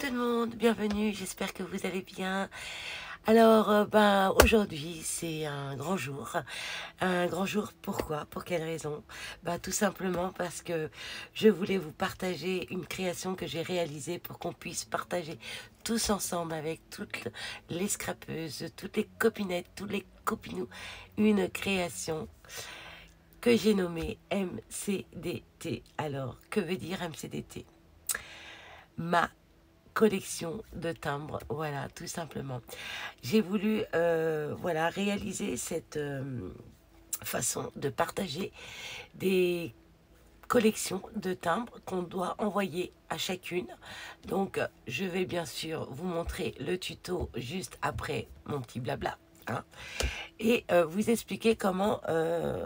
tout le monde, bienvenue, j'espère que vous allez bien. Alors, aujourd'hui, c'est un grand jour. Un grand jour, pourquoi? Pour quelle raison? Tout simplement parce que je voulais vous partager une création que j'ai réalisée pour qu'on puisse partager tous ensemble avec toutes les scrapeuses, toutes les copinettes, tous les copinous, une création que j'ai nommée MCDT. Alors, que veut dire MCDT? Ma collection de timbres, voilà, tout simplement. J'ai voulu voilà, réaliser cette façon de partager des collections de timbres qu'on doit envoyer à chacune. Donc, je vais bien sûr vous montrer le tuto juste après mon petit blabla, hein, et vous expliquer comment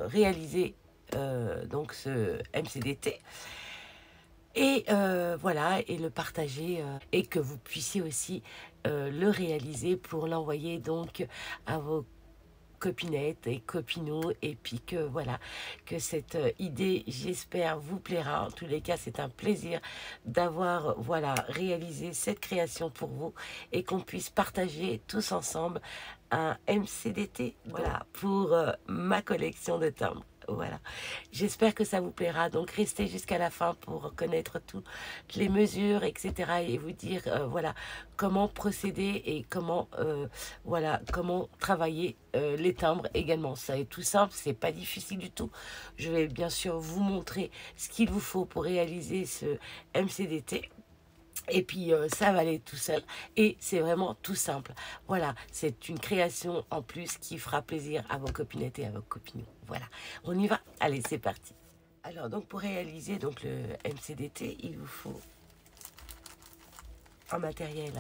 réaliser donc ce MCDT. Et voilà, et le partager, et que vous puissiez aussi le réaliser pour l'envoyer donc à vos copinettes et copinots, et puis que voilà, que cette idée, j'espère, vous plaira. En tous les cas, c'est un plaisir d'avoir voilà, réalisé cette création pour vous et qu'on puisse partager tous ensemble un MCDT, voilà, pour ma collection de timbres. Voilà, j'espère que ça vous plaira. Donc restez jusqu'à la fin pour connaître toutes les mesures, etc. et vous dire voilà comment procéder et comment voilà comment travailler les timbres également. Ça est tout simple, c'est pas difficile du tout. Je vais bien sûr vous montrer ce qu'il vous faut pour réaliser ce MCDT. Et puis ça va aller tout seul et c'est vraiment tout simple. Voilà, c'est une création en plus qui fera plaisir à vos copinettes et à vos copinons. Voilà, on y va. Allez, c'est parti. Alors donc pour réaliser donc le MCDT, il vous faut en matériel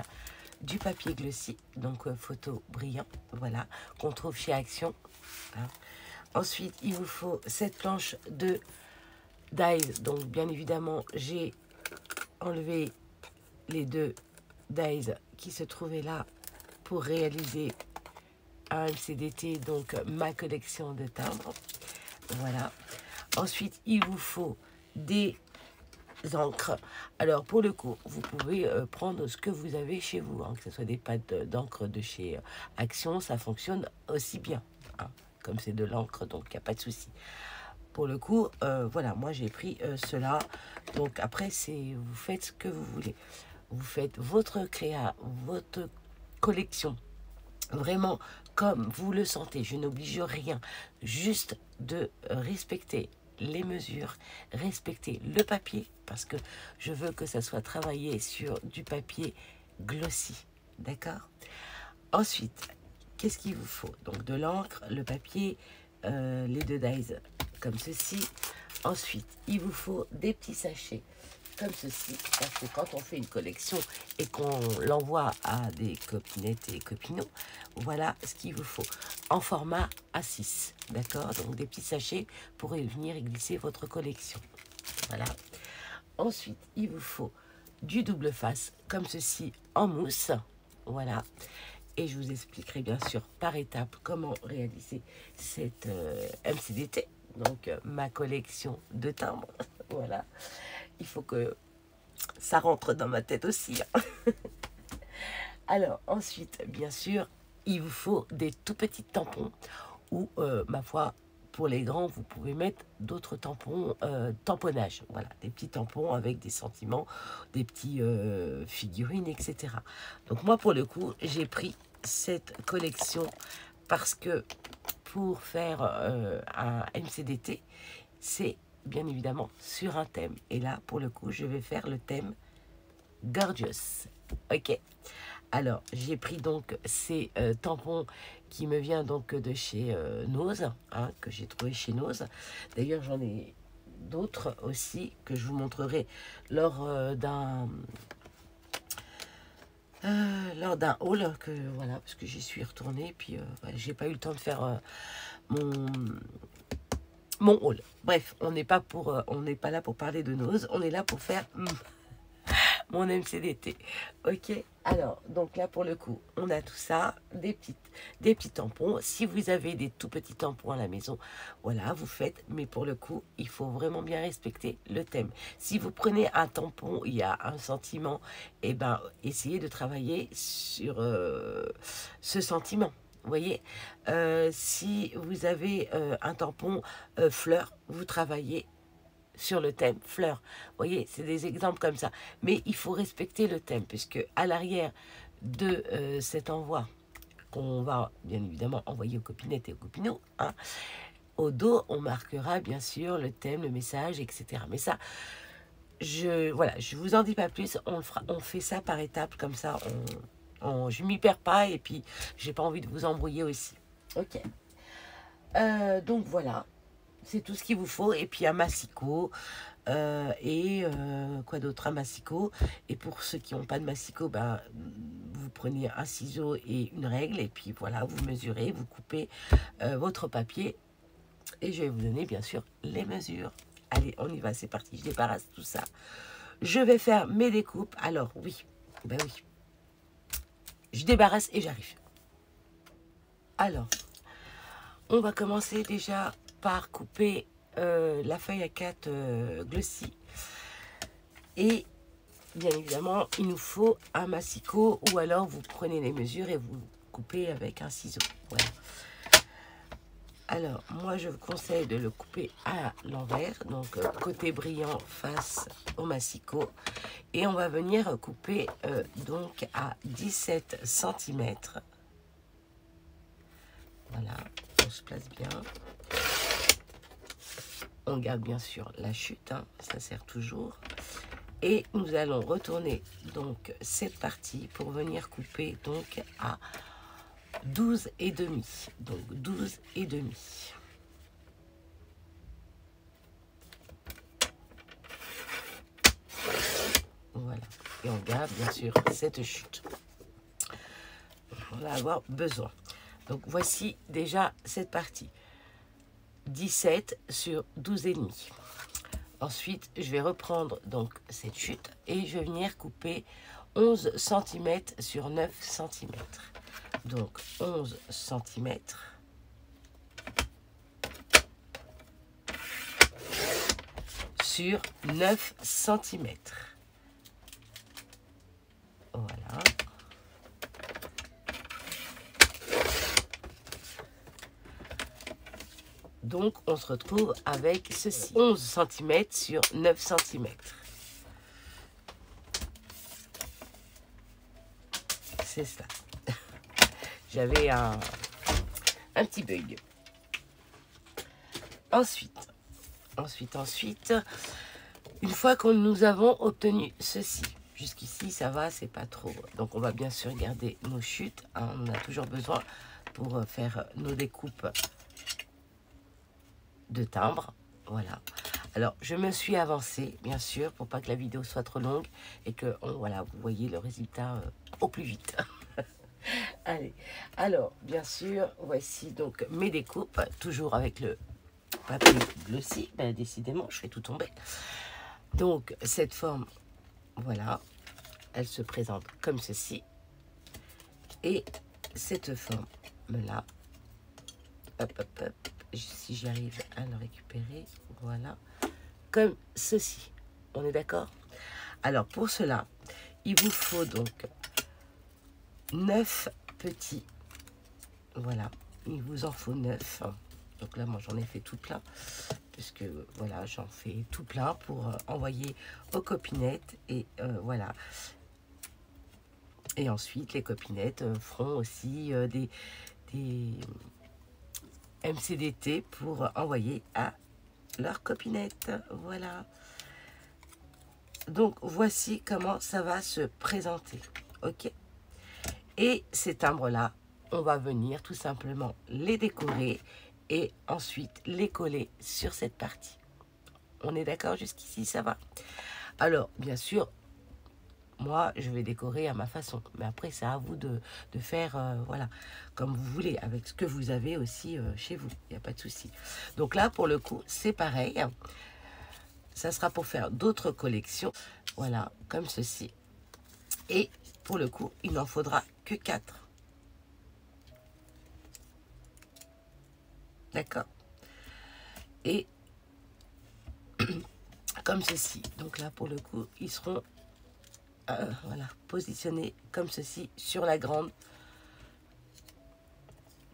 du papier glossy, donc photo brillant, voilà, qu'on trouve chez Action, hein. Ensuite, il vous faut cette planche de dies. Donc bien évidemment, j'ai enlevé les deux dies qui se trouvaient là pour réaliser un MCDT, donc ma collection de timbres. Voilà. Ensuite, il vous faut des encres. Alors, pour le coup, vous pouvez prendre ce que vous avez chez vous, hein, que ce soit des pâtes d'encre de chez Action, ça fonctionne aussi bien, hein, comme c'est de l'encre, donc il n'y a pas de souci. Pour le coup, voilà, moi j'ai pris cela. Donc après, c'est vous faites ce que vous voulez. Vous faites votre créa, votre collection, vraiment comme vous le sentez. Je n'oblige rien, juste de respecter les mesures, respecter le papier, parce que je veux que ça soit travaillé sur du papier glossy, d'accord? Ensuite, qu'est-ce qu'il vous faut? Donc de l'encre, le papier, les deux dies comme ceci. Ensuite, il vous faut des petits sachets comme ceci, parce que quand on fait une collection et qu'on l'envoie à des copinettes et copinots, voilà ce qu'il vous faut en format A6, d'accord? Donc des petits sachets pour venir et glisser votre collection, voilà. Ensuite, il vous faut du double face comme ceci en mousse, voilà. Et je vous expliquerai bien sûr par étapes comment réaliser cette MCDT, donc ma collection de timbres, voilà. Il faut que ça rentre dans ma tête aussi, hein. Alors ensuite, bien sûr, il vous faut des tout petits tampons ou, ma foi, pour les grands, vous pouvez mettre d'autres tampons, tamponnage. Voilà, des petits tampons avec des sentiments, des petits figurines, etc. Donc moi, pour le coup, j'ai pris cette collection parce que pour faire un MCDT, c'est bien évidemment sur un thème. Et là, pour le coup, je vais faire le thème Gorgeous. Ok. Alors, j'ai pris donc ces tampons qui me viennent donc de chez Nose, hein, que j'ai trouvé chez Nose. D'ailleurs, j'en ai d'autres aussi que je vous montrerai lors d'un haul, que voilà, parce que j'y suis retournée, puis voilà, j'ai pas eu le temps de faire mon haul. Bref, on n'est pas là pour parler de Nose, on est là pour faire mon MCDT. Ok, Alors, donc là, pour le coup, on a tout ça, des petits tampons. Si vous avez des tout petits tampons à la maison, voilà, vous faites. Mais pour le coup, il faut vraiment bien respecter le thème. Si vous prenez un tampon, il y a un sentiment, eh ben, essayez de travailler sur ce sentiment. Vous voyez, si vous avez un tampon fleur, vous travaillez sur le thème fleurs. Vous voyez, c'est des exemples comme ça. Mais il faut respecter le thème, puisque à l'arrière de cet envoi, qu'on va bien évidemment envoyer aux copinettes et aux copinots, hein, au dos, on marquera bien sûr le thème, le message, etc. Mais ça, voilà, je vous en dis pas plus. On fait ça par étapes, comme ça, je m'y perds pas, et puis j'ai pas envie de vous embrouiller aussi. Ok. Donc voilà. C'est tout ce qu'il vous faut. Et puis un massicot. Quoi d'autre? Un massicot. Et pour ceux qui n'ont pas de massicot, ben, vous prenez un ciseau et une règle. Et puis voilà, vous mesurez, vous coupez votre papier. Et je vais vous donner bien sûr les mesures. Allez, on y va, c'est parti. Je débarrasse tout ça. Je vais faire mes découpes. Alors oui, ben oui. Je débarrasse et j'arrive. Alors, on va commencer déjà par couper la feuille A4 glossy. Et bien évidemment, il nous faut un massicot, ou alors vous prenez les mesures et vous coupez avec un ciseau. Voilà. Alors, moi, je vous conseille de le couper à l'envers, donc côté brillant face au massicot. Et on va venir couper donc à 17 cm. Voilà, on se place bien. On garde bien sûr la chute, hein, ça sert toujours. Et nous allons retourner donc cette partie pour venir couper donc à 12,5. Donc 12,5. Voilà. Et on garde bien sûr cette chute. On va avoir besoin. Donc voici déjà cette partie. 17 sur 12,5. Ensuite, je vais reprendre donc cette chute et je vais venir couper 11 cm sur 9 cm. Donc 11 cm sur 9 cm. Voilà. Donc, on se retrouve avec ceci. 11 cm sur 9 cm. C'est ça. J'avais un petit bug. Ensuite, une fois que nous avons obtenu ceci, jusqu'ici, ça va, c'est pas trop. Donc, on va bien sûr garder nos chutes. Hein, on en a toujours besoin pour faire nos découpes de timbre. Voilà. Alors, je me suis avancée, bien sûr, pour pas que la vidéo soit trop longue et que, voilà, vous voyez le résultat au plus vite. Allez, alors, bien sûr, voici donc mes découpes, toujours avec le papier glossy. Ben, décidément, je fais tout tomber. Donc, cette forme, voilà, elle se présente comme ceci. Et cette forme-là, hop, hop, hop, si j'arrive à le récupérer, voilà, comme ceci. On est d'accord? Alors, pour cela, il vous faut donc 9 petits. Voilà, il vous en faut 9. Donc là, moi, j'en ai fait tout plein. Puisque, voilà, j'en fais tout plein pour envoyer aux copinettes. Et voilà. Et ensuite, les copinettes feront aussi des MCDT pour envoyer à leurs copinettes. Voilà. Donc, voici comment ça va se présenter. OK? Et ces timbres-là, on va venir tout simplement les décorer et ensuite les coller sur cette partie. On est d'accord jusqu'ici, ça va? Alors, bien sûr, moi, je vais décorer à ma façon. Mais après, c'est à vous de faire, voilà, comme vous voulez, avec ce que vous avez aussi chez vous. Il n'y a pas de souci. Donc là, pour le coup, c'est pareil. Ça sera pour faire d'autres collections. Voilà, comme ceci. Et pour le coup, il n'en faudra que 4. D'accord? Et comme ceci. Donc là, pour le coup, ils seront voilà, positionnés comme ceci sur la grande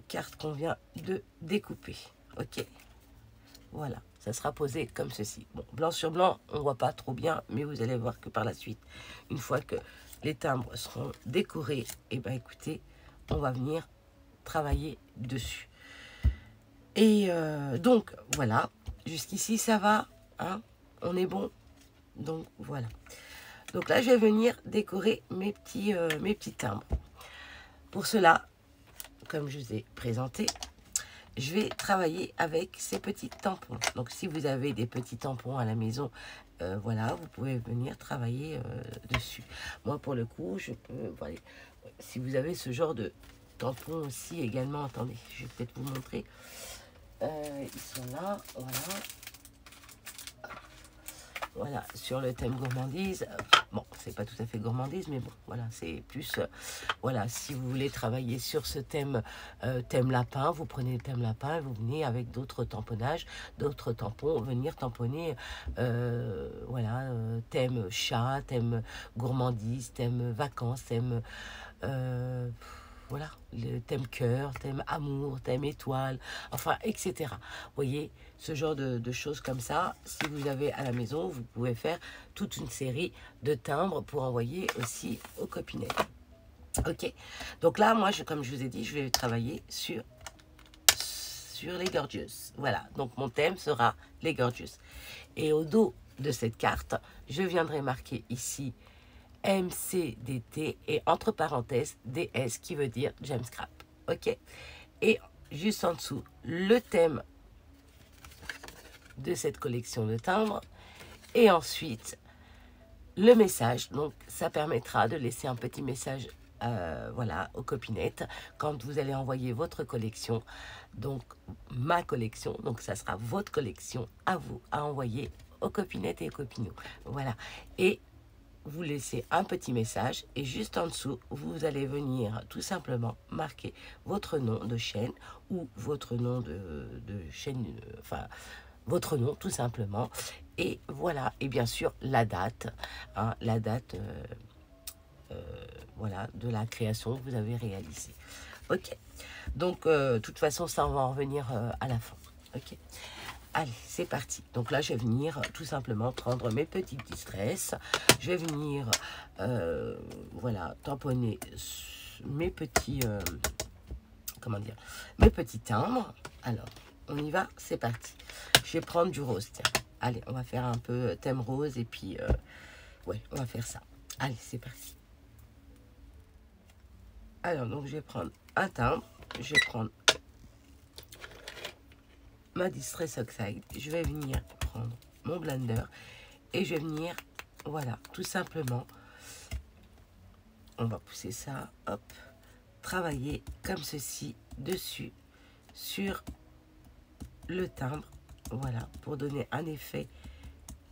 carte qu'on vient de découper. Ok, voilà, ça sera posé comme ceci. Bon, blanc sur blanc, on ne voit pas trop bien, mais vous allez voir que par la suite, une fois que les timbres seront décorés, et ben écoutez, on va venir travailler dessus. Et donc voilà, jusqu'ici ça va, hein, on est bon. Donc voilà. Donc là, je vais venir décorer mes petits timbres. Pour cela, comme je vous ai présenté, je vais travailler avec ces petits tampons. Donc si vous avez des petits tampons à la maison, voilà, vous pouvez venir travailler dessus. Moi, pour le coup, je peux, voilà, si vous avez ce genre de tampons aussi également, attendez, je vais peut-être vous montrer. Ils sont là, voilà. Voilà, sur le thème gourmandise. Bon, c'est pas tout à fait gourmandise, mais bon, voilà, c'est plus... voilà, si vous voulez travailler sur ce thème, thème lapin, vous prenez le thème lapin et vous venez avec d'autres tamponnages, d'autres tampons, venir tamponner, voilà, thème chat, thème gourmandise, thème vacances, thème... voilà, le thème cœur, thème amour, thème étoile, enfin, etc. Vous voyez, ce genre de choses comme ça, si vous avez à la maison, vous pouvez faire toute une série de timbres pour envoyer aussi aux copinettes. Ok, donc là, moi, comme je vous ai dit, je vais travailler sur les Gorgeous. Voilà, donc mon thème sera les Gorgeous. Et au dos de cette carte, je viendrai marquer ici MCDT et entre parenthèses DS qui veut dire Gem Scrap. Ok, et juste en dessous le thème de cette collection de timbres et ensuite le message. Donc ça permettra de laisser un petit message voilà, aux copinettes quand vous allez envoyer votre collection, donc ma collection, donc ça sera votre collection à vous à envoyer aux copinettes et aux copinots. Voilà, et vous laissez un petit message et juste en dessous, vous allez venir tout simplement marquer votre nom de chaîne ou votre nom de chaîne, enfin, votre nom tout simplement. Et voilà, et bien sûr, la date, hein, la date, voilà, de la création que vous avez réalisée. Ok, donc, de toute façon, ça, on va en revenir à la fin. Ok. Allez, c'est parti. Donc là, je vais venir tout simplement prendre mes petits distress. Je vais venir, voilà, tamponner mes petits, comment dire, mes petits timbres. Alors, on y va, c'est parti. Je vais prendre du rose, tiens. Allez, on va faire un peu thème rose et puis, ouais, on va faire ça. Allez, c'est parti. Alors, donc, je vais prendre un timbre. Je vais prendre ma Distress Oxide, je vais venir prendre mon blender et je vais venir, voilà, tout simplement, on va pousser ça, hop, travailler comme ceci dessus sur le timbre, voilà, pour donner un effet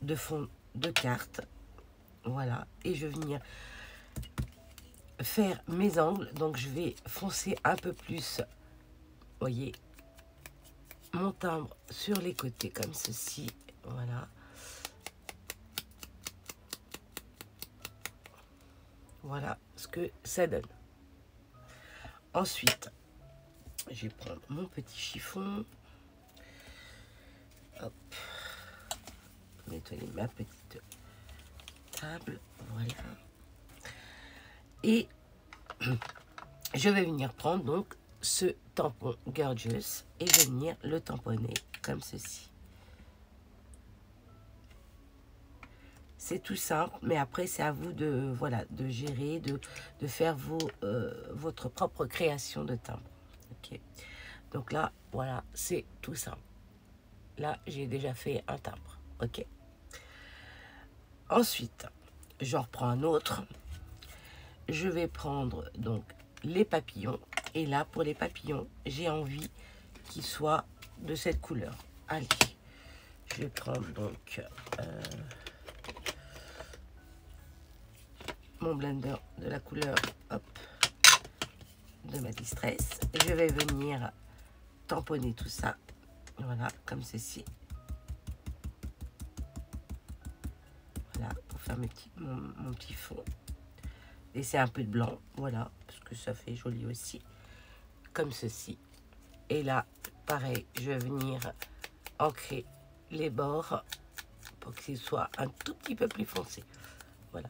de fond de carte, voilà, et je vais venir faire mes angles, donc je vais foncer un peu plus, voyez, mon timbre sur les côtés comme ceci, voilà. Voilà ce que ça donne. Ensuite, je vais prendre mon petit chiffon. Hop. Nettoyer ma petite table, voilà. Et je vais venir prendre donc ce tampon Gorgeous et venir le tamponner comme ceci. C'est tout simple, mais après c'est à vous de, voilà, de gérer, de faire votre propre création de timbre. Ok. Donc là, voilà, c'est tout simple. Là, j'ai déjà fait un timbre. Ok. Ensuite, j'en reprends un autre. Je vais prendre donc les papillons. Et là, pour les papillons, j'ai envie qu'ils soient de cette couleur. Allez, je vais prendre donc... mon blender de la couleur, hop, de ma distress. Je vais venir tamponner tout ça, voilà, comme ceci. Voilà, pour faire mon petit fond. Laisser un peu de blanc, voilà, parce que ça fait joli aussi, comme ceci. Et là, pareil, je vais venir ancrer les bords pour que ce soit un tout petit peu plus foncé. Voilà.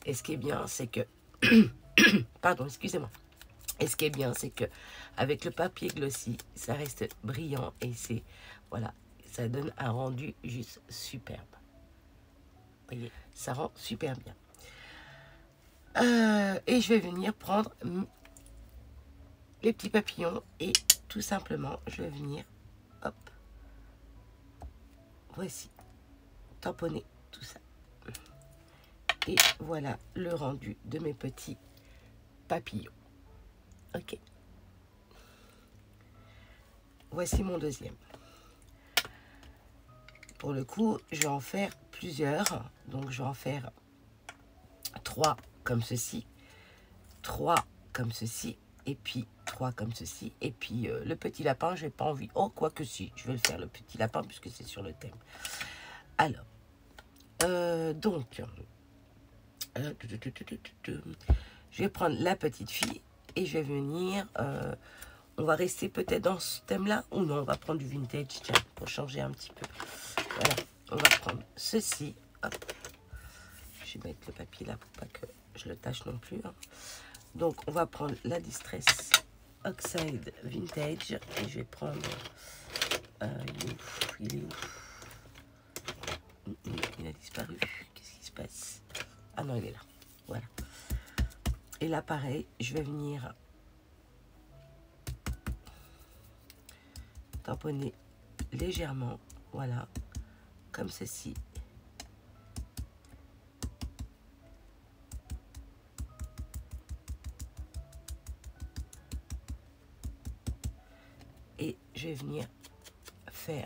Et ce qui est bien, c'est que... Pardon, excusez-moi. Et ce qui est bien, c'est que avec le papier glossy, ça reste brillant et c'est... Voilà, ça donne un rendu juste superbe. Vous voyez, ça rend super bien. Et je vais venir prendre les petits papillons et tout simplement, je vais venir, hop, voici, tamponner tout ça. Et voilà le rendu de mes petits papillons. Ok. Voici mon deuxième. Pour le coup, je vais en faire plusieurs. Donc, je vais en faire 3 comme ceci, 3 comme ceci, et puis 3 comme ceci. Et puis, le petit lapin, je n'ai pas envie. Oh, quoi que si, je vais le faire, le petit lapin, puisque c'est sur le thème. Alors, donc, je vais prendre la petite fille et je vais venir... on va rester peut-être dans ce thème-là, ou non, on va prendre du vintage, tiens, pour changer un petit peu. Voilà, on va prendre ceci, hop. Je vais mettre le papier là pour pas que je le tâche non plus. Hein. Donc, on va prendre la Distress Oxide Vintage, et je vais prendre... il est où? Il a disparu. Qu'est-ce qui se passe? Ah non, il est là. Voilà. Et là, pareil, je vais venir tamponner légèrement, voilà, comme ceci. Et je vais venir faire,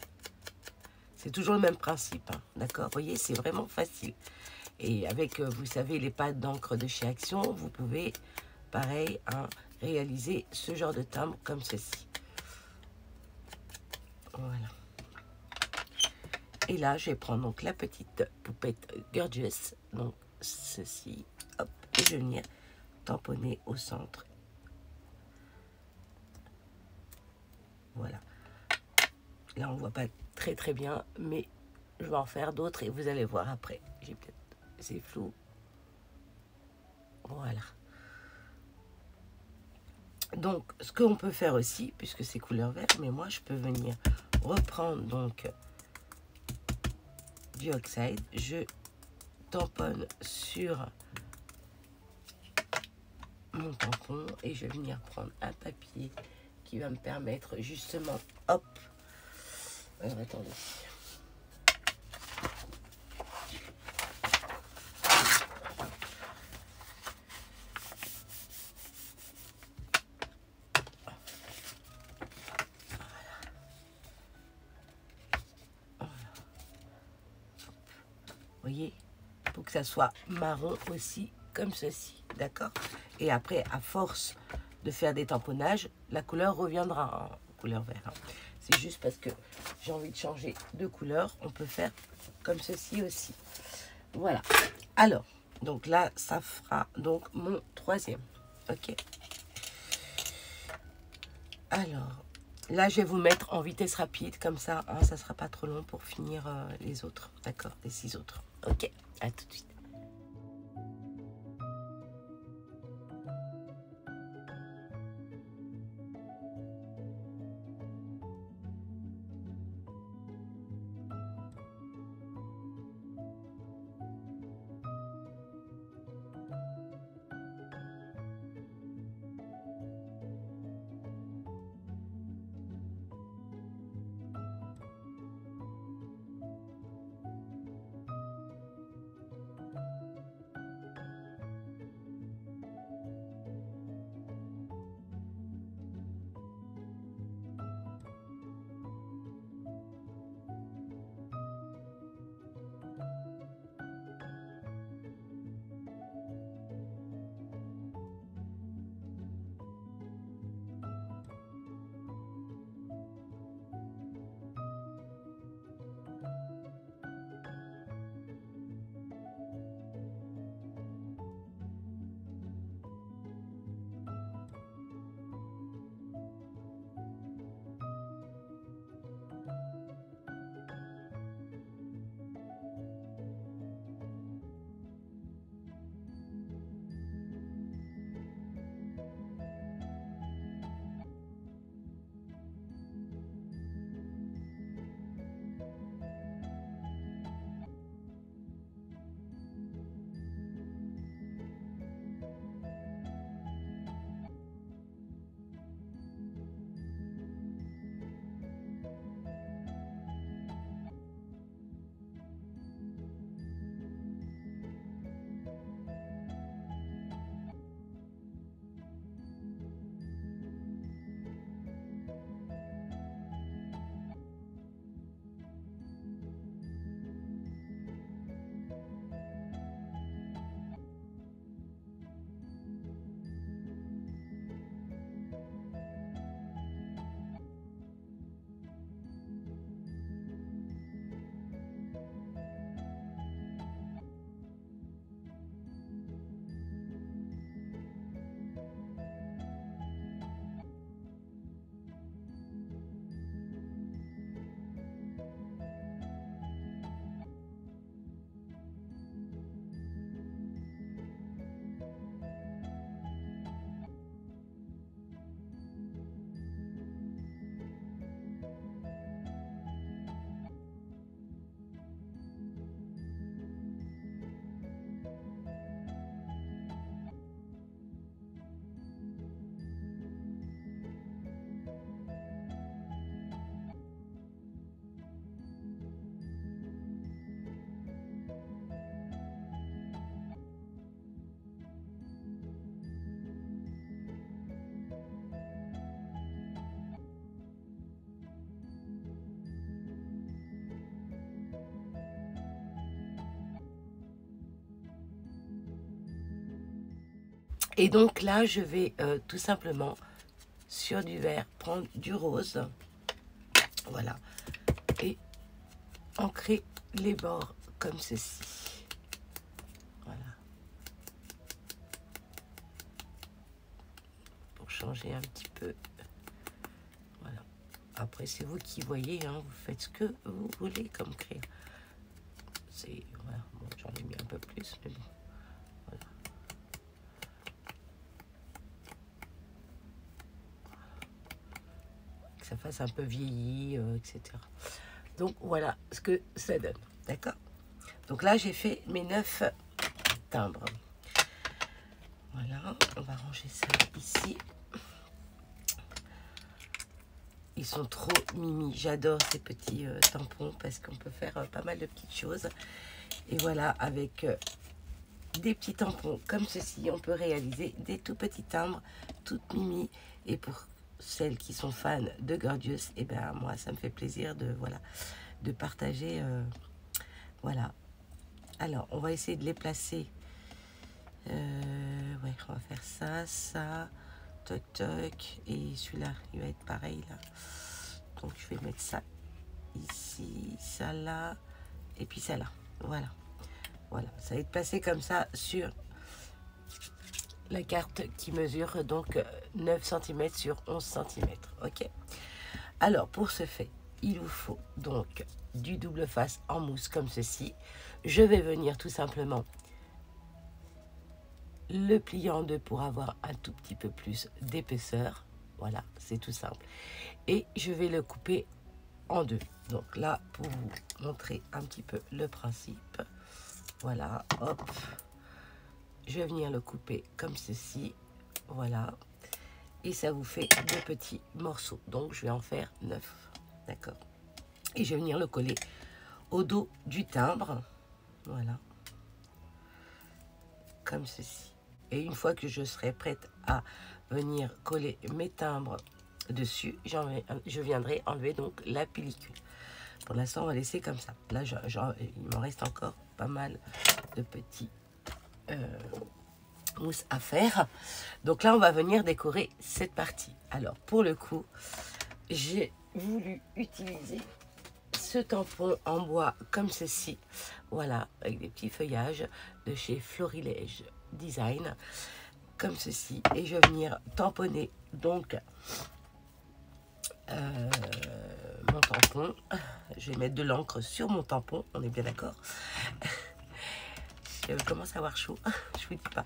c'est toujours le même principe, hein, d'accord, vous voyez, c'est vraiment facile. Et avec, vous savez, les pattes d'encre de chez Action, vous pouvez, pareil, hein, réaliser ce genre de timbre comme ceci. Voilà. Et là, je vais prendre donc la petite poupette Gorgeous, donc ceci, hop, et je vais venir tamponner au centre. Voilà. Là, on ne voit pas très bien, mais je vais en faire d'autres et vous allez voir après. J'ai peut-être... C'est flou. Voilà. Donc, ce qu'on peut faire aussi, puisque c'est couleur verte, mais moi, je peux venir reprendre donc du oxide. Je tamponne sur mon tampon et je vais venir prendre un papier qui va me permettre justement, hop, alors attendez, vous voyez, pour que ça soit marron aussi, comme ceci, d'accord? Et après, à force de faire des tamponnages, la couleur reviendra en couleur vert. Hein. C'est juste parce que j'ai envie de changer de couleur. On peut faire comme ceci aussi. Voilà. Alors, donc là, ça fera donc mon troisième. Ok. Alors, là, je vais vous mettre en vitesse rapide. Comme ça, hein, ça ne sera pas trop long pour finir les autres. D'accord, les 6 autres. Ok, à tout de suite. Et donc là, je vais tout simplement, sur du vert, prendre du rose. Voilà. Et ancrer les bords comme ceci. Voilà. Pour changer un petit peu. Voilà. Après, c'est vous qui voyez, hein, vous faites ce que vous voulez comme crayon. C'est, voilà, bon, j'en ai mis un peu plus, mais bon. Voilà. Que ça fasse un peu vieilli, etc. Donc, voilà ce que ça donne. D'accord? Donc là, j'ai fait mes 9 timbres. Voilà, on va ranger ça ici. Ils sont trop mimi. J'adore ces petits tampons parce qu'on peut faire pas mal de petites choses. Et voilà, avec des petits tampons comme ceci, on peut réaliser des tout petits timbres, toutes mimi. Et pour celles qui sont fans de Gorgeous, et ben moi, ça me fait plaisir de, voilà, de partager. Voilà. Alors, on va essayer de les placer. Ouais, on va faire ça, ça, toc toc, et celui-là, il va être pareil là. Donc je vais mettre ça ici, ça là, et puis ça là. Voilà, voilà, ça va être placé comme ça sur la carte qui mesure donc 9 cm sur 11 cm. Ok. Alors pour ce fait, il vous faut donc du double face en mousse comme ceci. Je vais venir tout simplement le plier en deux pour avoir un tout petit peu plus d'épaisseur. Voilà, c'est tout simple. Et je vais le couper en deux. Donc là, pour vous montrer un petit peu le principe, voilà, hop, je vais venir le couper comme ceci, voilà, et ça vous fait deux petits morceaux. Donc je vais en faire 9, d'accord. Et je vais venir le coller au dos du timbre, voilà, comme ceci. Et une fois que je serai prête à venir coller mes timbres dessus, je viendrai enlever donc la pellicule. Pour l'instant, on va laisser comme ça. Là, il m'en reste encore pas mal de petits mousses à faire. Donc là, on va venir décorer cette partie. Alors, pour le coup, j'ai voulu utiliser ce tampon en bois comme ceci. Voilà, avec des petits feuillages de chez Florilège Design, comme ceci. Et je vais venir tamponner donc mon tampon. Je vais mettre de l'encre sur mon tampon, on est bien d'accord. Je commence à avoir chaud, je vous dis pas.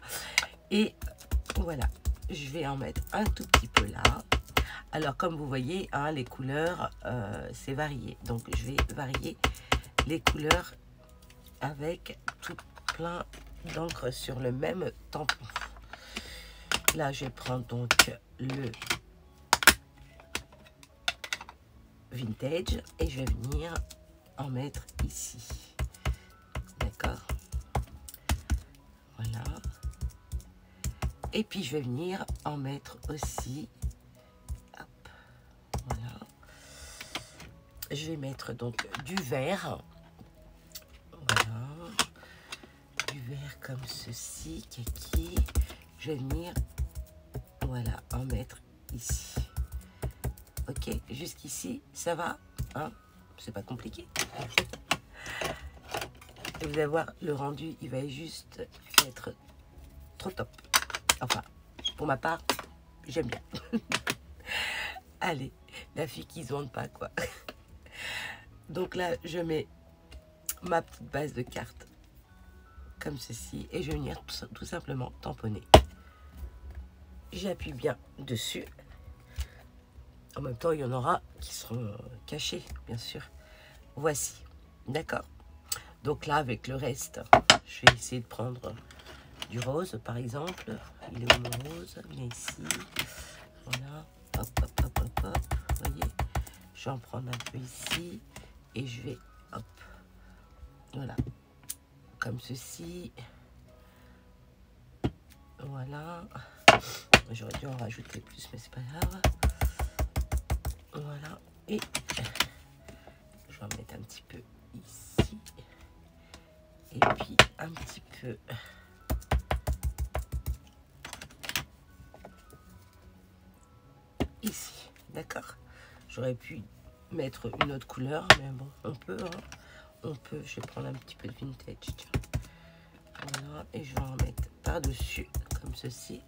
Et voilà, je vais en mettre un tout petit peu là. Alors comme vous voyez, hein, les couleurs, c'est varié. Donc je vais varier les couleurs avec tout plein d'encre sur le même tampon. Là, je vais prendre donc le vintage et je vais venir en mettre ici. D'accord, voilà. Et puis je vais venir en mettre aussi, hop, voilà. Je vais mettre donc du vert, voilà, du vert comme ceci, kaki. Je vais venir, voilà, en mettre ici. Ok, jusqu'ici, ça va, hein, c'est pas compliqué. Et vous allez voir, le rendu, il va juste être trop top. Enfin, pour ma part, j'aime bien. Allez, la fille qui se vante pas, quoi. Donc là, je mets ma petite base de cartes comme ceci et je vais venir tout simplement tamponner. J'appuie bien dessus. En même temps, il y en aura qui seront cachés, bien sûr. Voici, d'accord. Donc là, avec le reste, je vais essayer de prendre du rose, par exemple. Il est où mon rose? Il est ici. Voilà. Hop, hop, hop, hop, hop. Vous voyez? Je vais en prendre un peu ici. Et je vais, hop. Voilà. Comme ceci. Voilà. J'aurais dû en rajouter plus, mais c'est pas grave. Voilà. Et je vais en mettre un petit peu ici. Et puis un petit peu j'aurais pu mettre une autre couleur, mais bon, on peut, hein. On peut. Je vais prendre un petit peu de vintage, tiens. Voilà, et je vais en mettre par-dessus, comme ceci.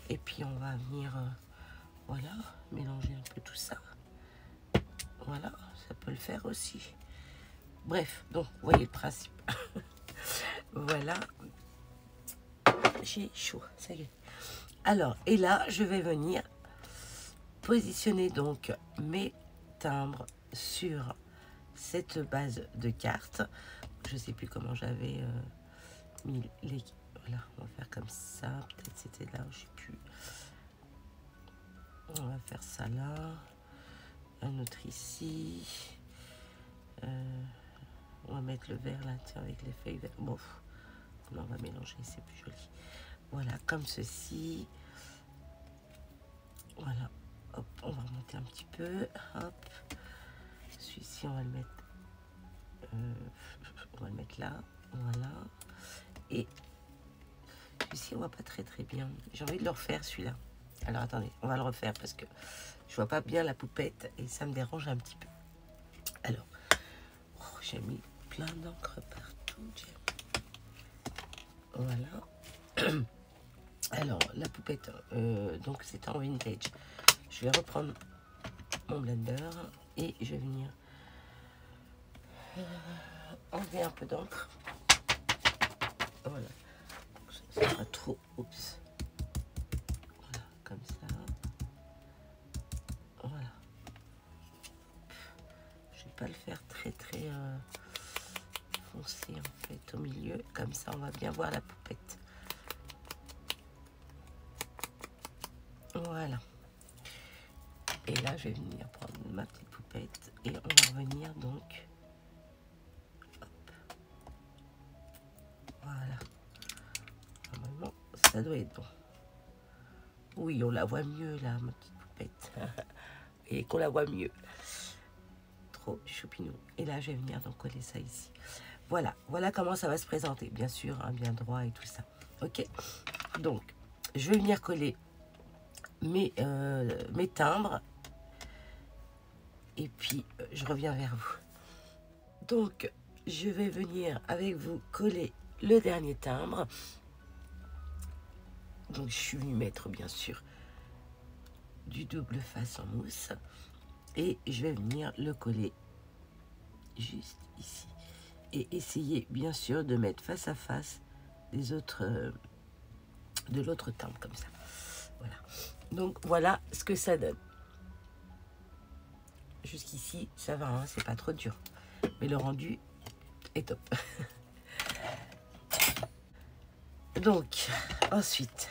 Et puis, on va venir, voilà, mélanger un peu tout ça. Voilà, ça peut le faire aussi. Bref, donc, vous voyez le principe. Voilà. J'ai chaud, ça y est. Alors, et là, je vais venir positionner donc mes timbres sur cette base de cartes. Je sais plus comment j'avais mis les... Voilà, on va faire comme ça. Peut-être c'était là, je sais plus. On va faire ça là. Un autre ici. On va mettre le vert là, tiens, avec les feuilles vertes. Bon, on va mélanger, c'est plus joli. Voilà, comme ceci. Voilà. Hop, on va remonter un petit peu. Hop. Celui-ci, on va le mettre. On va le mettre là. Voilà. Et celui-ci, on voit pas très bien. J'ai envie de le refaire celui-là. Alors attendez, on va le refaire parce que je vois pas bien la poupette et ça me dérange un petit peu. Alors, oh, j'ai mis plein d'encre partout. Voilà. Alors, la poupette, donc c'est en vintage. Je vais reprendre mon blender et je vais venir enlever un peu d'encre. Voilà. Ça sera trop. Oups. Voilà, comme ça. Voilà. Je vais pas le faire très foncé en fait au milieu. Comme ça, on va bien voir la poupette. Voilà. Et là, je vais venir prendre ma petite poupette et on va revenir donc. Hop. Voilà. Normalement, ça doit être bon. Oui, on la voit mieux là, ma petite poupette. Et qu'on la voit mieux. Trop choupinou. Et là, je vais venir donc coller ça ici. Voilà, voilà comment ça va se présenter. Bien sûr, hein, bien droit et tout ça. Ok. Donc, je vais venir coller mes timbres. Et puis, je reviens vers vous. Donc, je vais venir avec vous coller le dernier timbre. Donc, je suis venue mettre, bien sûr, du double face en mousse. Et je vais venir le coller juste ici. Et essayer, bien sûr, de mettre face à face les autres, de l'autre timbre, comme ça. Voilà. Donc, voilà ce que ça donne. Jusqu'ici, ça va, hein, c'est pas trop dur. Mais le rendu est top. Donc, ensuite,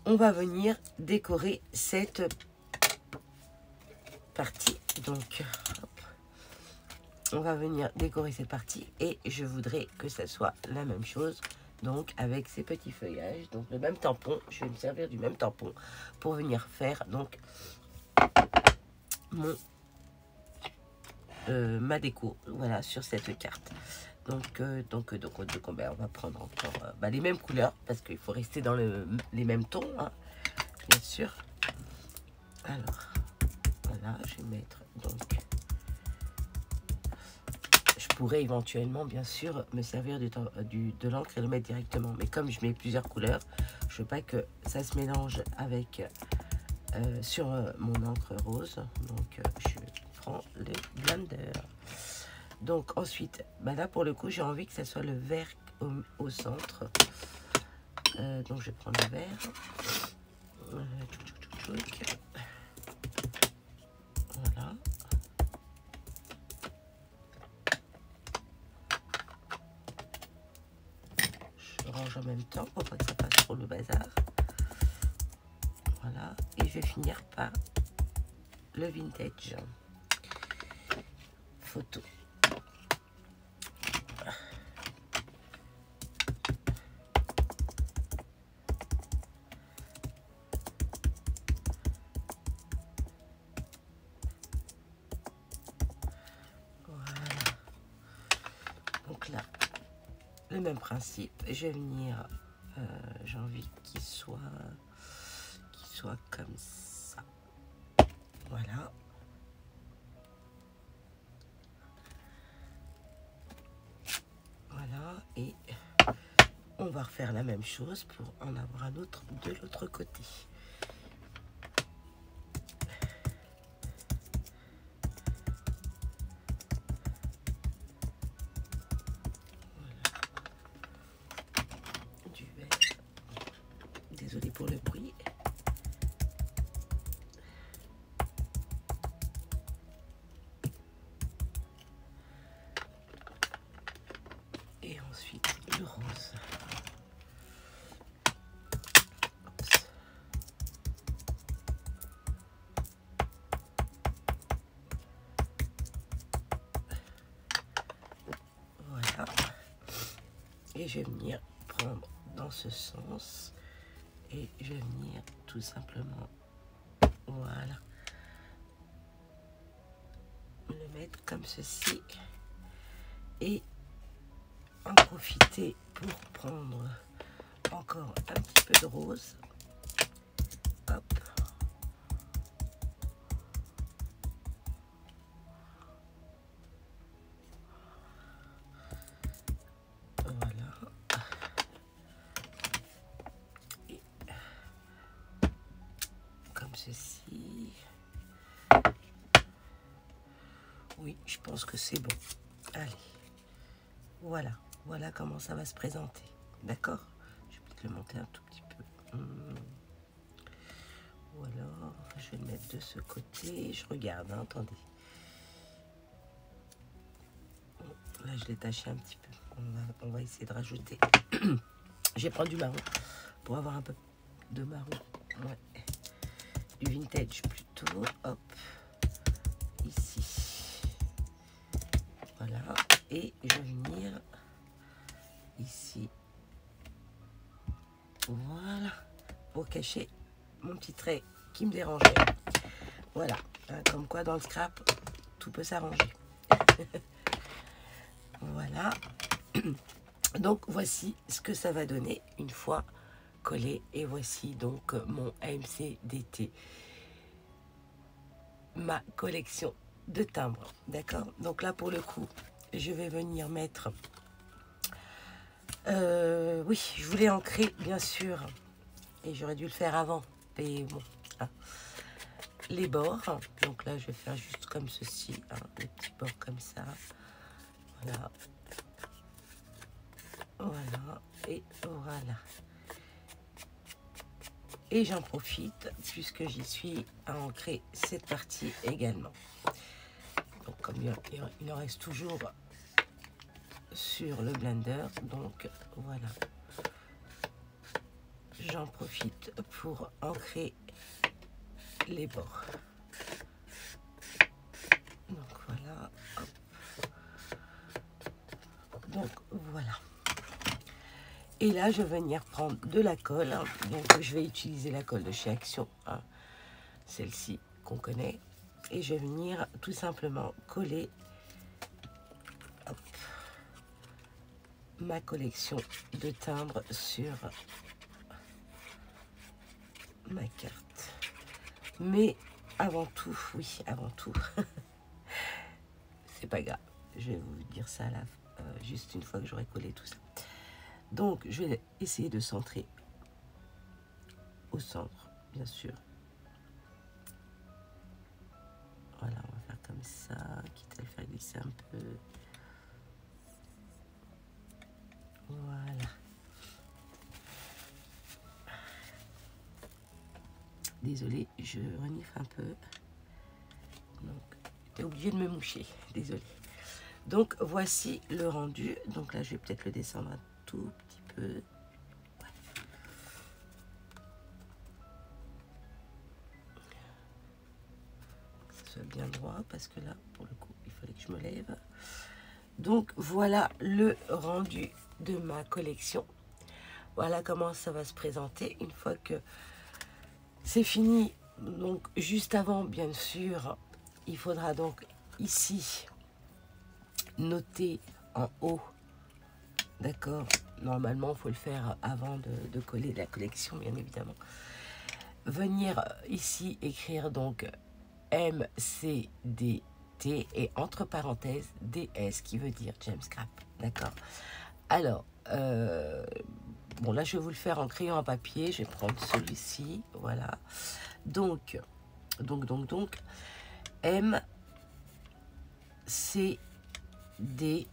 on va venir décorer cette partie. Donc, hop, on va venir décorer cette partie et je voudrais que ça soit la même chose. Donc, avec ces petits feuillages, donc le même tampon, je vais me servir du même tampon pour venir faire donc ma déco, voilà, sur cette carte. Donc, ben, on va prendre encore les mêmes couleurs parce qu'il faut rester dans les mêmes tons, hein, bien sûr. Alors, voilà, je vais mettre donc. Je pourrais éventuellement, bien sûr, me servir de l'encre et le mettre directement. Mais comme je mets plusieurs couleurs, je veux pas que ça se mélange avec sur mon encre rose. Donc, je prends le blender. Donc, ensuite, là, pour le coup, j'ai envie que ça soit le vert au centre. Donc, je vais prendre le vert. Voilà. Je range en même temps pour pas que ça passe trop le bazar. Voilà. Et je vais finir par le vintage. Photo. Le même principe, je vais venir, j'ai envie qu'il soit comme ça. Voilà. Voilà, et on va refaire la même chose pour en avoir un autre de l'autre côté. Voilà. Du verre. Désolée pour le bruit. Et ensuite le rose. Oups. Voilà. Et je vais venir prendre dans ce sens. Et je vais venir tout simplement, voilà, le mettre comme ceci. Et en profiter pour prendre encore un petit peu de rose. Hop. Voilà. Et comme ceci. Oui, je pense que c'est bon. Allez. Voilà. Voilà comment ça va se présenter. D'accord? Je vais peut-être le monter un tout petit peu. Ou alors, je vais le mettre de ce côté. Je regarde, hein, attendez. Là, je l'ai taché un petit peu. On va essayer de rajouter. Je vais prendre du marron pour avoir un peu de marron. Ouais. Du vintage plutôt. Hop. Ici. Voilà. Et je vais venir ici. Voilà. Pour cacher mon petit trait qui me dérangeait. Voilà. Hein, comme quoi dans le scrap, tout peut s'arranger. Voilà. Donc voici ce que ça va donner une fois collé. Et voici donc mon AMC d'été. Ma collection de timbres. D'accord? Donc là pour le coup, je vais venir mettre... oui, je voulais ancrer bien sûr. Et j'aurais dû le faire avant. Mais bon. Hein. Les bords. Donc là je vais faire juste comme ceci. Hein, les petits bords comme ça. Voilà. Voilà, et voilà. Et j'en profite, puisque j'y suis, à ancrer cette partie également. Donc comme il en reste toujours sur le blender, donc voilà. J'en profite pour ancrer les bords. Donc voilà. Hop. Donc voilà. Et là, je vais venir prendre de la colle. Hein. Donc, je vais utiliser la colle de chez Action. Hein. Celle-ci qu'on connaît. Et je vais venir tout simplement coller hop, ma collection de timbres sur ma carte. Mais avant tout, oui, avant tout, c'est pas grave. Je vais vous dire ça là, juste une fois que j'aurai collé tout ça. Donc, je vais essayer de centrer au centre, bien sûr. Voilà, on va faire comme ça, quitte à le faire glisser un peu. Voilà. Désolée, je renifle un peu. Donc, j'ai oublié de me moucher, désolée. Donc, voici le rendu. Donc là, je vais peut-être le descendre un tout petit peu. Ouais. Que ce soit bien droit, parce que là, pour le coup, il fallait que je me lève. Donc, voilà le rendu de ma collection. Voilà comment ça va se présenter une fois que c'est fini. Donc, juste avant, bien sûr, il faudra donc ici noter en haut. D'accord? Normalement, il faut le faire avant de coller la collection, bien évidemment. Venir ici écrire donc MCDT et entre parenthèses DS qui veut dire James Scrap. D'accord. Alors, bon là je vais vous le faire en crayon à papier. Je vais prendre celui-ci. Voilà. Donc, MCDT.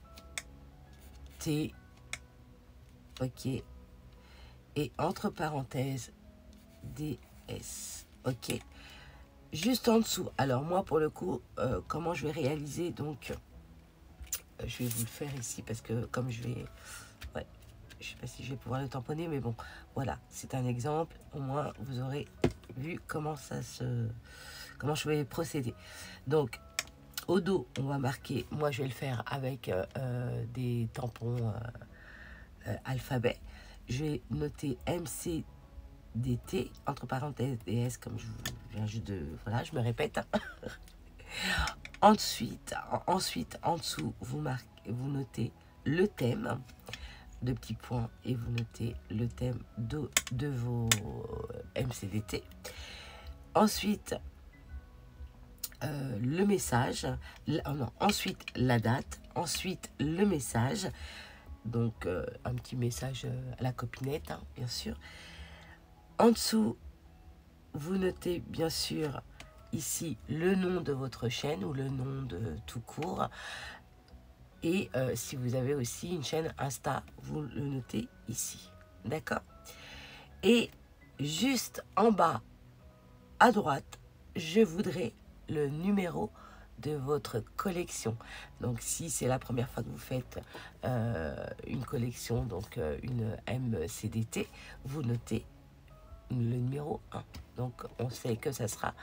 Ok. Et entre parenthèses DS. Ok. Juste en dessous. Alors moi pour le coup, comment je vais réaliser, donc je vais vous le faire ici parce que comme je vais, ouais, je sais pas si je vais pouvoir le tamponner, mais bon, voilà, c'est un exemple. Au moins vous aurez vu comment comment je vais procéder. Donc au dos, on va marquer. Moi je vais le faire avec des tampons alphabet. Je vais noter MCDT entre parenthèses DS comme je viens juste de, voilà, je me répète. Ensuite, en dessous, vous notez le thème, de petits points, et vous notez le thème de vos MCDT. Ensuite, le message, ensuite la date, ensuite le message, donc un petit message à la copinette, hein, bien sûr. En dessous, vous notez bien sûr ici le nom de votre chaîne ou le nom de tout court. Et si vous avez aussi une chaîne Insta, vous le notez ici. D'accord? Et juste en bas à droite, je voudrais le numéro de votre collection. Donc si c'est la première fois que vous faites une collection, donc une MCDT, vous notez le numéro 1. Donc on sait que ça sera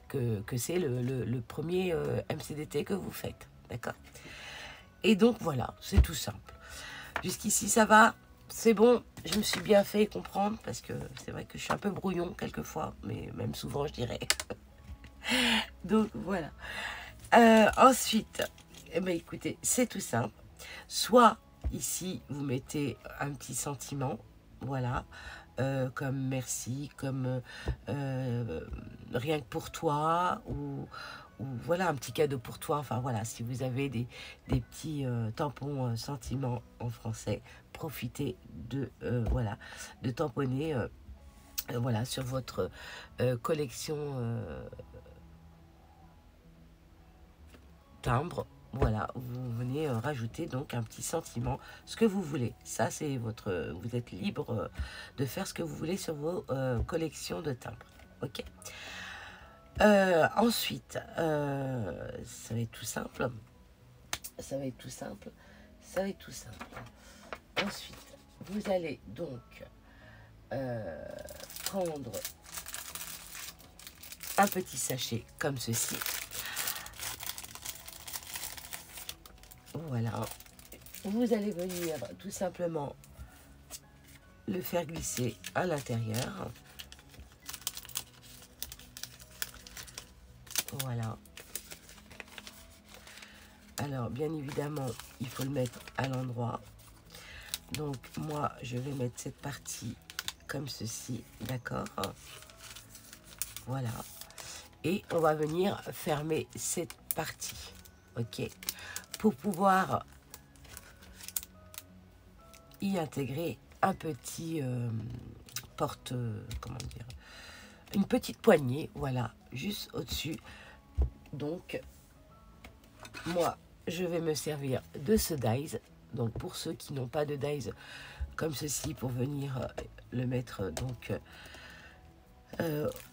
que c'est le premier MCDT que vous faites. D'accord? Et donc voilà, c'est tout simple. Jusqu'ici ça va, c'est bon, je me suis bien fait comprendre parce que c'est vrai que je suis un peu brouillon quelquefois, mais même souvent je dirais. Donc voilà. Ensuite, eh ben, écoutez, c'est tout simple. Soit ici vous mettez un petit sentiment, voilà, comme merci, comme rien que pour toi, ou voilà un petit cadeau pour toi. Enfin voilà, si vous avez des petits tampons sentiments en français, profitez de voilà, de tamponner voilà, sur votre collection timbre. Voilà, vous venez rajouter donc un petit sentiment, ce que vous voulez. Ça, c'est votre, vous êtes libre de faire ce que vous voulez sur vos collections de timbres. Ok. Ensuite, ça va être tout simple. Ça va être tout simple. Ça va être tout simple. Ensuite, vous allez donc prendre un petit sachet comme ceci. Voilà. Vous allez venir tout simplement le faire glisser à l'intérieur. Voilà. Alors, bien évidemment, il faut le mettre à l'endroit. Donc, moi, je vais mettre cette partie comme ceci, d'accord? Voilà. Et on va venir fermer cette partie, ok? Pour pouvoir y intégrer un petit porte, comment dire, une petite poignée, voilà, juste au-dessus. Donc, moi, je vais me servir de ce dies. Donc, pour ceux qui n'ont pas de dies comme ceci, pour venir le mettre donc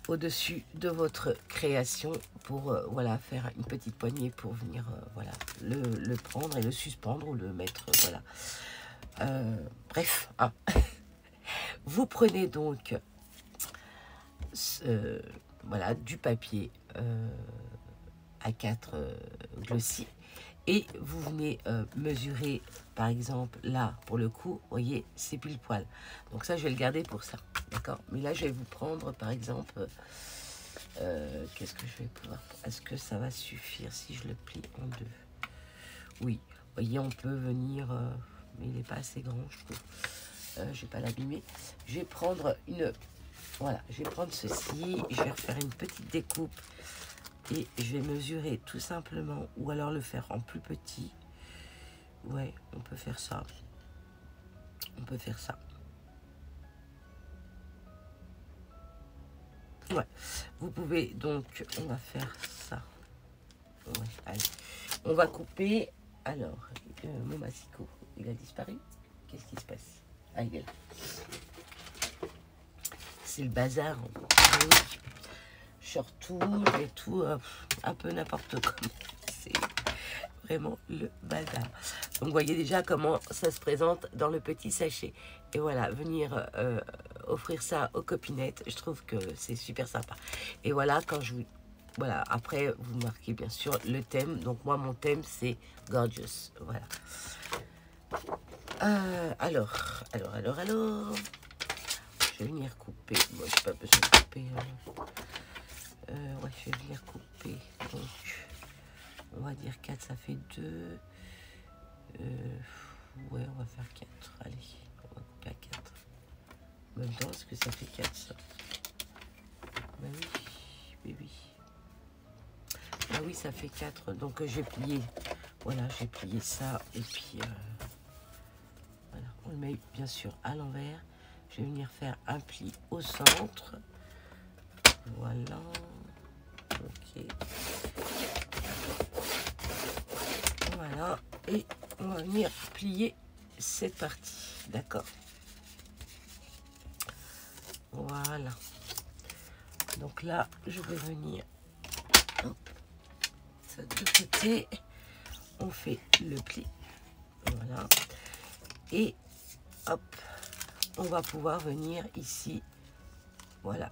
au-dessus de votre création, pour voilà, faire une petite poignée pour venir voilà, le prendre et le suspendre ou le mettre, voilà. Bref, hein. Vous prenez donc voilà, du papier A4 glossy et vous venez mesurer, par exemple là pour le coup, vous voyez, c'est pile poil. Donc ça, je vais le garder pour ça, d'accord? Mais là, je vais vous prendre par exemple, qu'est-ce que je vais pouvoir, est-ce que ça va suffire si je le plie en deux? Oui, vous voyez, on peut venir, mais il n'est pas assez grand, je trouve. Je vais pas l'abîmer. Je vais prendre une, voilà, je vais prendre ceci, je vais refaire une petite découpe Et je vais mesurer tout simplement, ou alors le faire en plus petit. Ouais, on peut faire ça. On peut faire ça. Ouais, vous pouvez donc, on va faire ça. Ouais, allez. On va couper. Alors, mon massicot, il a disparu. Qu'est-ce qui se passe? Ah, il est là. C'est le bazar. Oui. Je retouche et tout, un peu n'importe comment. C'est vraiment le bazar. Donc, vous voyez déjà comment ça se présente dans le petit sachet. Et voilà, venir offrir ça aux copinettes, je trouve que c'est super sympa. Et voilà, quand je vous... Voilà, après, vous marquez bien sûr le thème. Donc, moi, mon thème, c'est Gorgeous. Voilà. Alors. Je vais venir couper. Moi, j'ai pas besoin de couper. Ouais, je vais venir couper. Donc, on va dire 4, ça fait 2. Ouais, on va faire 4. Allez, on va couper à 4. En même temps, est-ce que ça fait 4, ça? Bah oui, oui. Ah oui, ça fait 4. Donc, j'ai plié. Voilà, j'ai plié ça. Et puis, voilà, on le met bien sûr à l'envers. Je vais venir faire un pli au centre. Voilà. Ok. Voilà. Et on va venir plier cette partie. D'accord? Voilà. Donc là, je vais venir... Hop, ça de côté. On fait le pli. Voilà. Et hop, on va pouvoir venir ici. Voilà.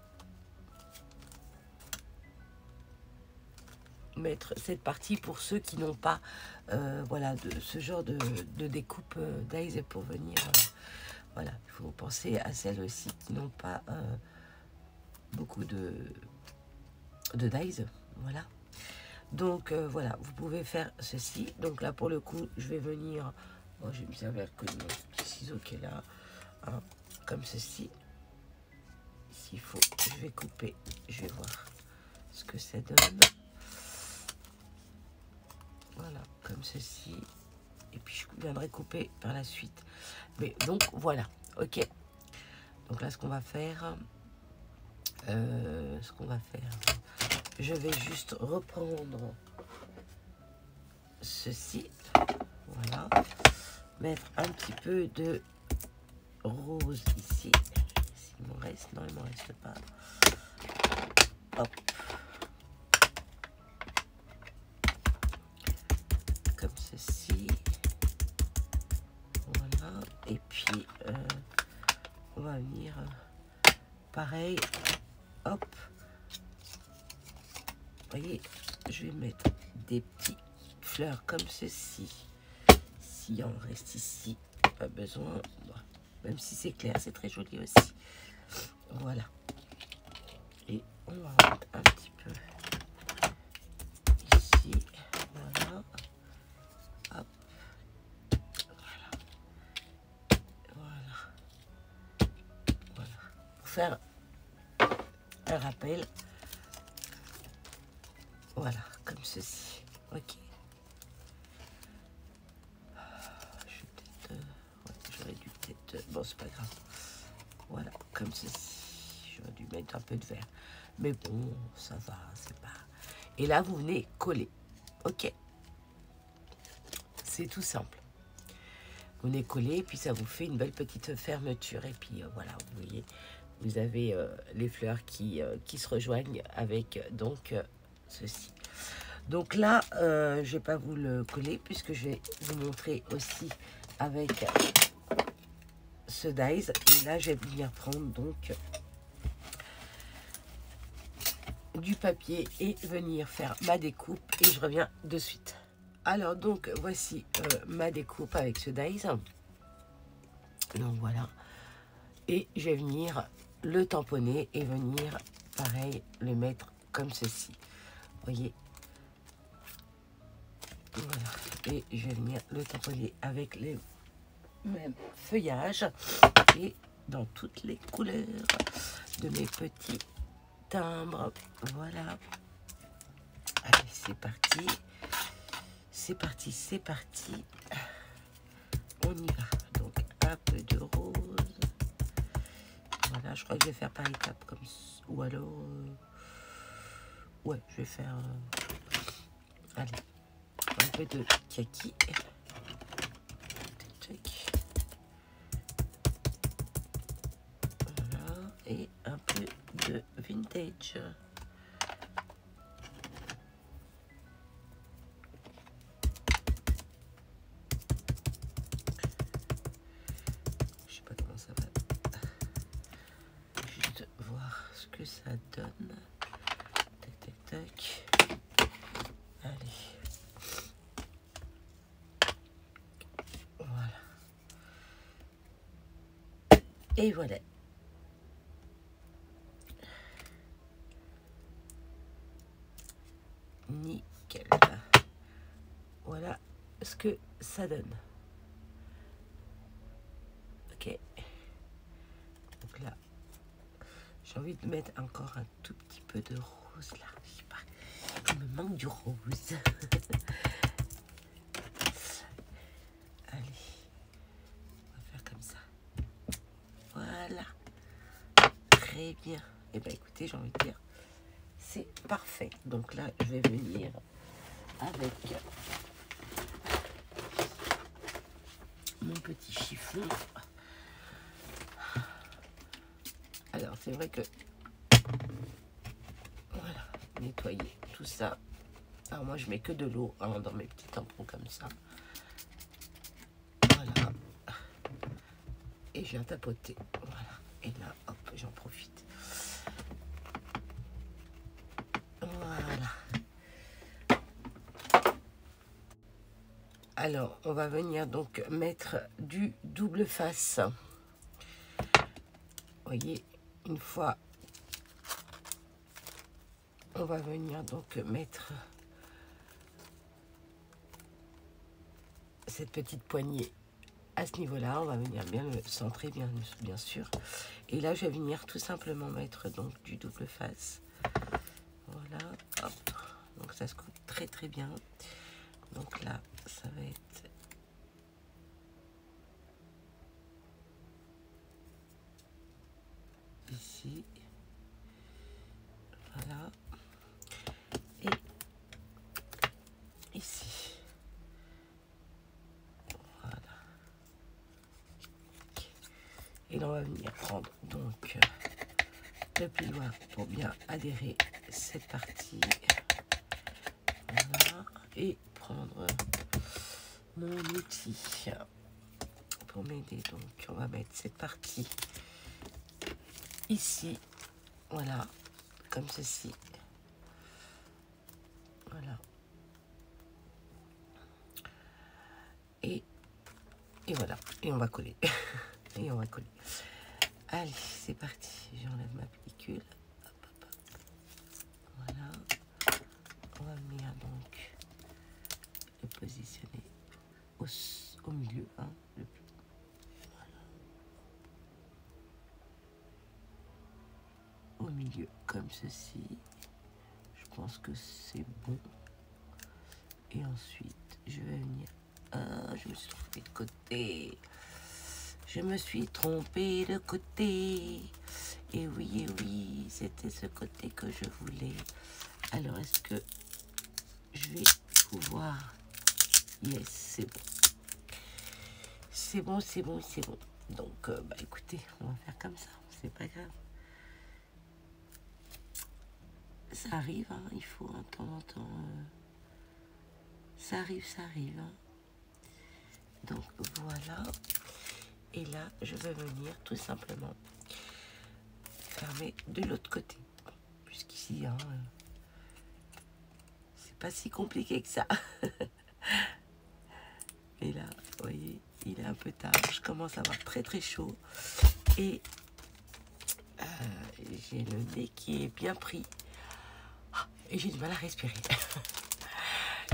Mettre cette partie pour ceux qui n'ont pas voilà, de ce genre de découpe dies pour venir. Voilà, il faut penser à celles aussi qui n'ont pas beaucoup de dies. Voilà. Donc voilà, vous pouvez faire ceci. Donc là pour le coup, je vais venir. Bon, je vais me servir que de mon petit ciseau qui est là, hein, comme ceci. S'il faut, je vais couper. Je vais voir ce que ça donne. Voilà, comme ceci. Et puis je viendrai couper par la suite. Mais donc voilà, ok. Donc là, ce qu'on va faire, je vais juste reprendre ceci. Voilà. Mettre un petit peu de rose ici. S'il m'en reste, non, il m'en reste pas. Hop. Comme ceci. Voilà. Et puis, on va venir pareil. Hop. Vous voyez, je vais mettre des petites fleurs comme ceci. S'il en reste ici, pas besoin. Même si c'est clair, c'est très joli aussi. Voilà. Et on va mettre un petit peu ici. Voilà. Hop. Voilà. Voilà. Voilà. Pour faire un rappel. Voilà, comme ceci. Ok. J'aurais dû peut-être... Bon, c'est pas grave. Voilà, comme ceci. J'aurais dû mettre un peu de vert. Mais bon, ça va, c'est pas... Et là, vous venez coller. Ok. C'est tout simple. Vous venez coller, puis ça vous fait une belle petite fermeture. Et puis, voilà, vous voyez, vous avez les fleurs qui se rejoignent avec, donc, ceci. Donc là, je ne vais pas vous le coller, puisque je vais vous montrer aussi avec ce dies. Et là, je vais venir prendre, donc, du papier et venir faire ma découpe. Et je reviens de suite. Alors, donc, voici ma découpe avec ce dies. Donc, voilà. Et je vais venir le tamponner et venir, pareil, le mettre comme ceci. Vous voyez. Voilà. Et je vais venir le tamponner avec les mêmes feuillages et dans toutes les couleurs de mes petits timbres. Voilà. Allez, c'est parti. C'est parti, c'est parti. On y va. Donc, un peu de rose. Voilà, je crois que je vais faire par étapes comme ça. Ou alors... ouais, je vais faire... allez, un peu de kaki. Voilà, et un peu de vintage. Je sais pas comment ça va. Juste voir ce que ça donne. Tac, tac, tac. Allez. Voilà. Et voilà. Nickel. Voilà ce que ça donne. Ok. Donc là, j'ai envie de mettre encore un tout petit peu de rose là. Je sais pas. Il me manque du rose. Allez. On va faire comme ça. Voilà. Très bien. Et ben écoutez, j'ai envie de dire, c'est parfait. Donc là, je vais venir avec mon petit chiffon. Alors, c'est vrai que... voilà, nettoyer tout ça. Alors, moi, je mets que de l'eau hein, dans mes petits tampons comme ça. Voilà. Et je viens tapoter. Voilà. Et là, hop, j'en profite. Voilà. Alors, on va venir donc mettre du double face. Vous voyez, une fois, on va venir donc mettre cette petite poignée à ce niveau-là. On va venir bien le centrer, bien sûr. Et là, je vais venir tout simplement mettre donc du double face. Voilà, hop. Donc ça se coupe très très bien. Donc là, ça va être ici. Voilà. Et ici. Voilà. Et là, on va venir prendre donc le plioir pour bien adhérer cette partie. Voilà. Et prendre mon outil pour m'aider. Donc, on va mettre cette partie ici. Voilà. Comme ceci. Voilà. Et voilà. Et on va coller. Et on va coller. Allez, c'est parti. J'enlève ma pellicule. Hop, hop, hop. Voilà. On va venir donc le positionner au milieu. Hein, voilà. Au milieu, comme ceci. Je pense que c'est bon. Et ensuite, je vais venir... ah, je me suis trompée de côté. Je me suis trompée de côté. Et oui, c'était ce côté que je voulais. Alors, est-ce que je vais pouvoir... yes, c'est bon. C'est bon, c'est bon, c'est bon. Donc, bah écoutez, on va faire comme ça. C'est pas grave. Ça arrive, hein, il faut de temps en temps... ça arrive, hein. Donc, voilà. Et là, je vais venir tout simplement fermer de l'autre côté. Puisqu'ici, hein, c'est pas si compliqué que ça. Et là, vous voyez, il est un peu tard. Je commence à avoir très très chaud. Et j'ai le nez qui est bien pris. Et j'ai du mal à respirer.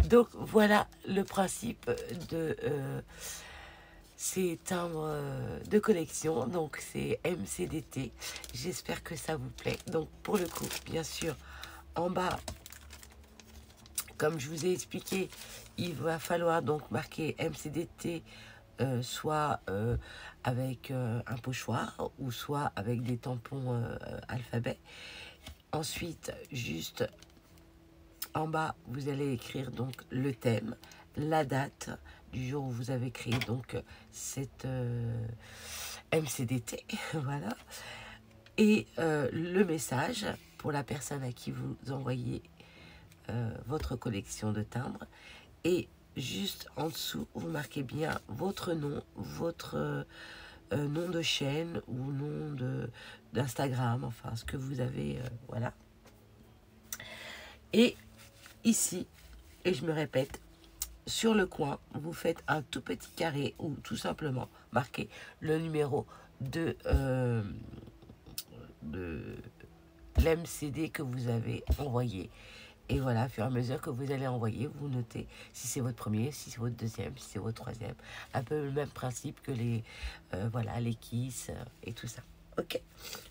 Donc, voilà le principe de... ces timbres de collection, donc c'est MCDT. J'espère que ça vous plaît. Donc pour le coup, bien sûr, en bas, comme je vous ai expliqué, il va falloir donc marquer MCDT soit avec un pochoir ou soit avec des tampons alphabet. Ensuite, juste en bas, vous allez écrire donc le thème, la date du jour où vous avez créé donc cette MCDT, voilà, et le message pour la personne à qui vous envoyez votre collection de timbres. Et juste en dessous, vous marquez bien votre nom, votre nom de chaîne ou nom d'Instagram, enfin ce que vous avez, voilà. Et ici, et je me répète, sur le coin, vous faites un tout petit carré ou tout simplement marquez le numéro de l'MCD que vous avez envoyé. Et voilà, au fur et à mesure que vous allez envoyer, vous notez si c'est votre premier, si c'est votre deuxième, si c'est votre troisième. Un peu le même principe que les, voilà, les kiss et tout ça. Ok,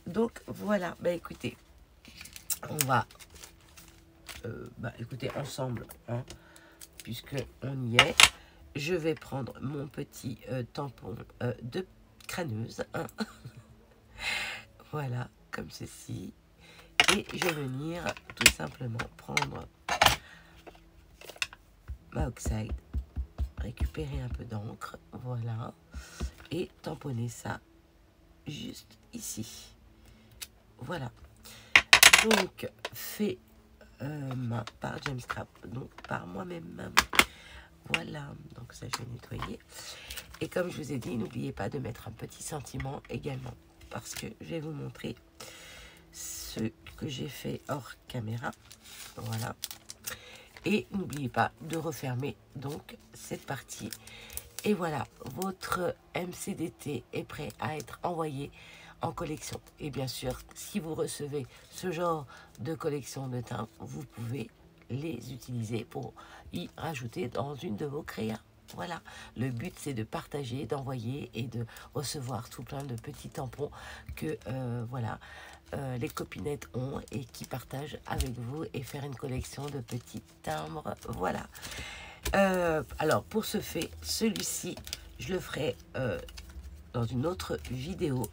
donc voilà, bah écoutez, on va, écoutez, ensemble, hein, puisque on y est, je vais prendre mon petit tampon de crâneuse, hein. Voilà, comme ceci. Et je vais venir tout simplement prendre ma oxide, récupérer un peu d'encre, voilà, et tamponner ça juste ici. Voilà. Donc, fait main par James Scrap, donc par moi-même. Voilà, donc ça je vais nettoyer. Et comme je vous ai dit, n'oubliez pas de mettre un petit sentiment également, parce que je vais vous montrer ce que j'ai fait hors caméra. Voilà. Et n'oubliez pas de refermer donc cette partie. Et voilà, votre MCDT est prêt à être envoyé en collection. Et bien sûr, si vous recevez ce genre de collection de timbres, vous pouvez les utiliser pour y rajouter dans une de vos créas. Voilà, le but c'est de partager, d'envoyer et de recevoir tout plein de petits tampons que voilà, les copinettes ont et qui partagent avec vous et faire une collection de petits timbres. Voilà. Alors pour ce fait, celui-ci, je le ferai dans une autre vidéo,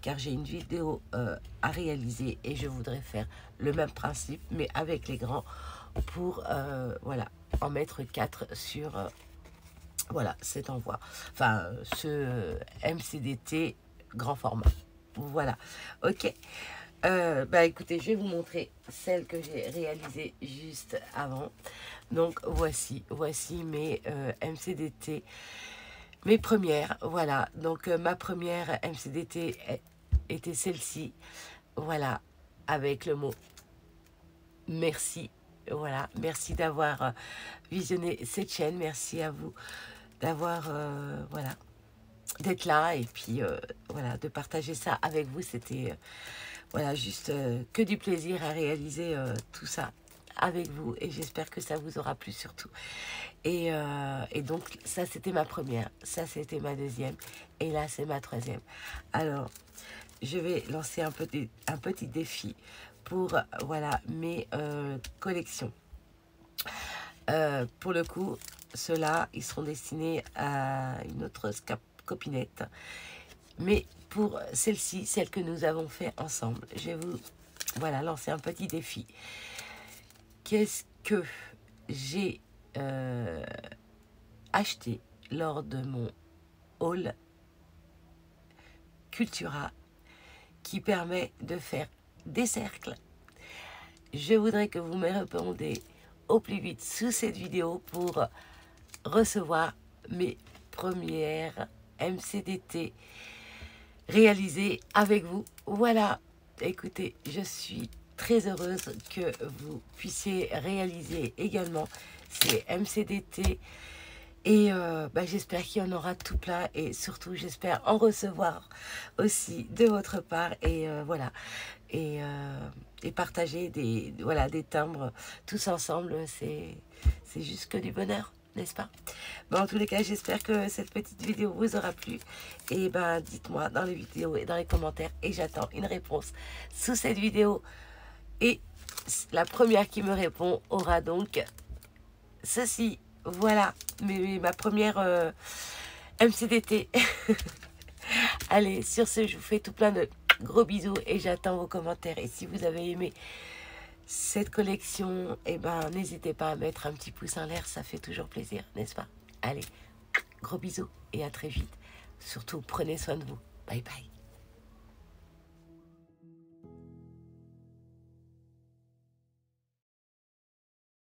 car j'ai une vidéo à réaliser et je voudrais faire le même principe, mais avec les grands, pour voilà, en mettre 4 sur voilà, cet envoi. Enfin, ce MCDT grand format. Voilà, ok. Bah écoutez, je vais vous montrer celle que j'ai réalisée juste avant. Donc voici mes MCDT, mes premières. Voilà, donc ma première MCDT était celle-ci. Voilà, avec le mot merci. Voilà, merci d'avoir visionné cette chaîne. Merci à vous d'avoir voilà, d'être là et puis voilà, de partager ça avec vous. C'était voilà, juste que du plaisir à réaliser tout ça avec vous et j'espère que ça vous aura plu surtout. Et donc ça c'était ma première, ça c'était ma deuxième et là c'est ma troisième. Alors je vais lancer un petit défi pour voilà mes collections. Pour le coup, ceux-là ils seront destinés à une autre copinette, mais pour celle-ci, celle que nous avons fait ensemble, je vais vous voilà, lancer un petit défi. Qu'est-ce que j'ai acheté lors de mon haul Cultura qui permet de faire des cercles? Je voudrais que vous me répondiez au plus vite sous cette vidéo pour recevoir mes premières MCDT réalisées avec vous. Voilà, écoutez, je suis très heureuse que vous puissiez réaliser également ces MCDT et j'espère qu'il y en aura tout plein et surtout j'espère en recevoir aussi de votre part et voilà, et partager des timbres tous ensemble, c'est juste que du bonheur, n'est-ce pas? En tous les cas, j'espère que cette petite vidéo vous aura plu et dites-moi dans les vidéos et dans les commentaires et j'attends une réponse sous cette vidéo. Et la première qui me répond aura donc ceci. Voilà, ma première MCDT. Allez, sur ce, je vous fais tout plein de gros bisous et j'attends vos commentaires. Et si vous avez aimé cette collection, eh ben, n'hésitez pas à mettre un petit pouce en l'air, ça fait toujours plaisir, n'est-ce pas? Allez, gros bisous et à très vite. Surtout, prenez soin de vous. Bye bye.